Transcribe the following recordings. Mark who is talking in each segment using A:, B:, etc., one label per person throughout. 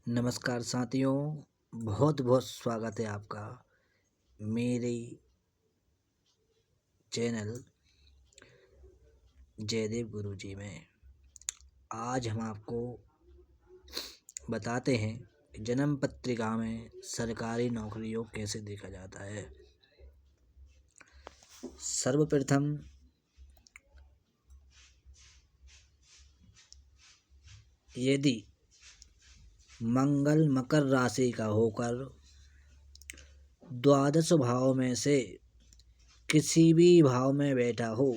A: नमस्कार साथियों, बहुत बहुत स्वागत है आपका मेरे चैनल जयदेव गुरुजी में। आज हम आपको बताते हैं कि जन्म पत्रिका में सरकारी नौकरियों कैसे देखा जाता है। सर्वप्रथम यदि मंगल मकर राशि का होकर द्वादश भाव में से किसी भी भाव में बैठा हो,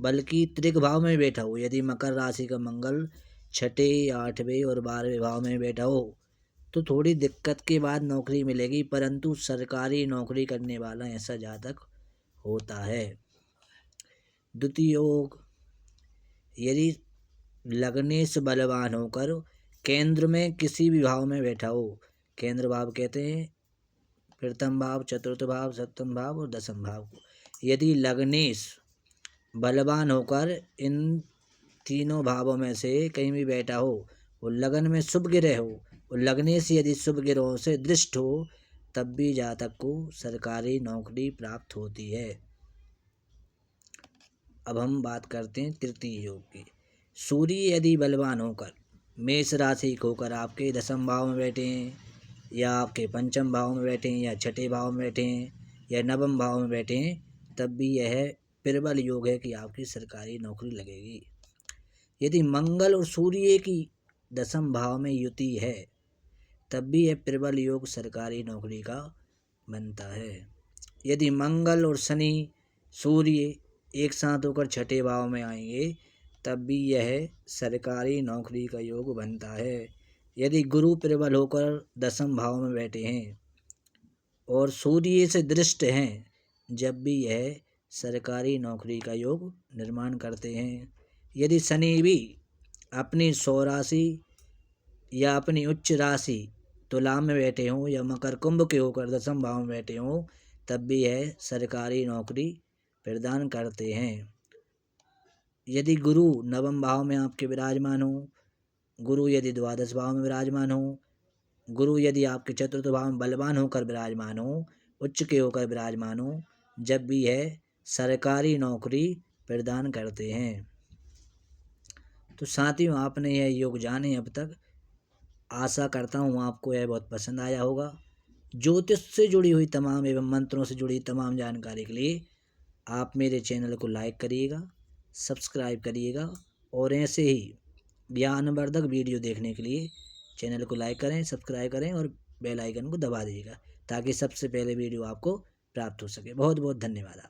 A: बल्कि त्रिक भाव में बैठा हो, यदि मकर राशि का मंगल छठे, आठवें और 12वें भाव में बैठा हो तो थोड़ी दिक्कत के बाद नौकरी मिलेगी, परंतु सरकारी नौकरी करने वाला ऐसा जातक होता है। द्वितीय योग, यदि लग्नेश बलवान होकर केंद्र में किसी भी भाव में बैठा हो, केंद्र भाव कहते हैं प्रथम भाव, चतुर्थ भाव, सप्तम भाव और दसम भाव को। यदि लग्नेश बलवान होकर इन तीनों भावों में से कहीं भी बैठा हो, वो लगन में शुभ ग्रह हो और लग्नेश यदि शुभ ग्रहों से दृष्ट हो, तब भी जातक को सरकारी नौकरी प्राप्त होती है। अब हम बात करते हैं तृतीय योग की। सूर्य यदि बलवान होकर मेष राशि को होकर आपके दसम भाव में बैठे हैं, या आपके पंचम भाव में बैठे हैं, या छठे भाव में बैठे हैं, या नवम भाव में बैठे हैं, तब भी यह प्रबल योग है कि आपकी सरकारी नौकरी लगेगी। यदि मंगल और सूर्य की दसम भाव में युति है, तब भी यह प्रबल योग सरकारी नौकरी का बनता है। यदि मंगल और शनि सूर्य एक साथ होकर छठे भाव में आएंगे, तब भी यह सरकारी नौकरी का योग बनता है। यदि गुरु प्रबल होकर दसम भाव में बैठे हैं और सूर्य से दृष्ट हैं, जब भी यह सरकारी नौकरी का योग निर्माण करते हैं। यदि शनि भी अपनी सौ राशि या अपनी उच्च राशि तुला में बैठे हों या मकर कुंभ के होकर दसम भाव में बैठे हों, तब भी यह सरकारी नौकरी प्रदान करते हैं। यदि गुरु नवम भाव में आपके विराजमान हो, गुरु यदि द्वादश भाव में विराजमान हो, गुरु यदि आपके चतुर्थ भाव में बलवान होकर विराजमान हो, उच्च के होकर विराजमान हो, जब भी यह सरकारी नौकरी प्रदान करते हैं। तो साथियों, आपने यह योग जाने अब तक। आशा करता हूँ आपको यह बहुत पसंद आया होगा। ज्योतिष से जुड़ी हुई तमाम एवं मंत्रों से जुड़ी तमाम जानकारी के लिए आप मेरे चैनल को लाइक करिएगा, सब्सक्राइब करिएगा और ऐसे ही ज्ञानवर्धक वीडियो देखने के लिए चैनल को लाइक करें, सब्सक्राइब करें और बेल आइकन को दबा दीजिएगा, ताकि सबसे पहले वीडियो आपको प्राप्त हो सके। बहुत बहुत धन्यवाद।